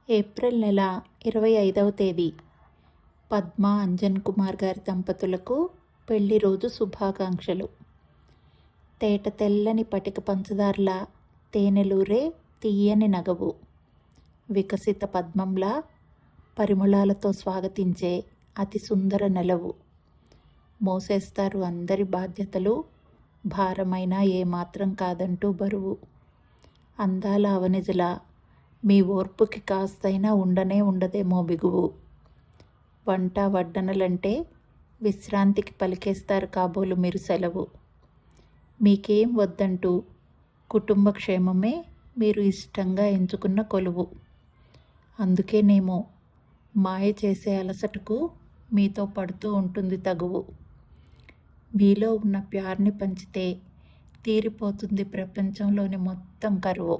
April నెల 25వ తేదీ పద్మ అంజన్ కుమార్ గారి దంపతులకు పెళ్లి రోజు శుభాకాంక్షలు. తేట తెల్లని పటిక పంచదార్ల తేనెలూరే తీయని నగవు, వికసిత పద్మంలా పరిమళాలతో స్వాగతించే అతి సుందర నెలవు. మోసేస్తారు అందరి బాధ్యతలు, భారమైన ఏమాత్రం కాదంటూ బరువు. అందాల అవనిజల మీ ఓర్పుకి కాస్తైనా ఉండనే ఉండదేమో బిగువు. వంట వడ్డనలంటే విశ్రాంతికి పలికేస్తారు కాబోలు మీరు సెలవు. మీకేం వద్దంటూ కుటుంబ క్షేమమే మీరు ఇష్టంగా ఎంచుకున్న కొలువు. అందుకేనేమో మాయ చేసే అలసటకు మీతో పడుతూ ఉంటుంది తగువు. మీలో ఉన్న ప్యార్ని పంచితే తీరిపోతుంది ప్రపంచంలోని మొత్తం కరువు.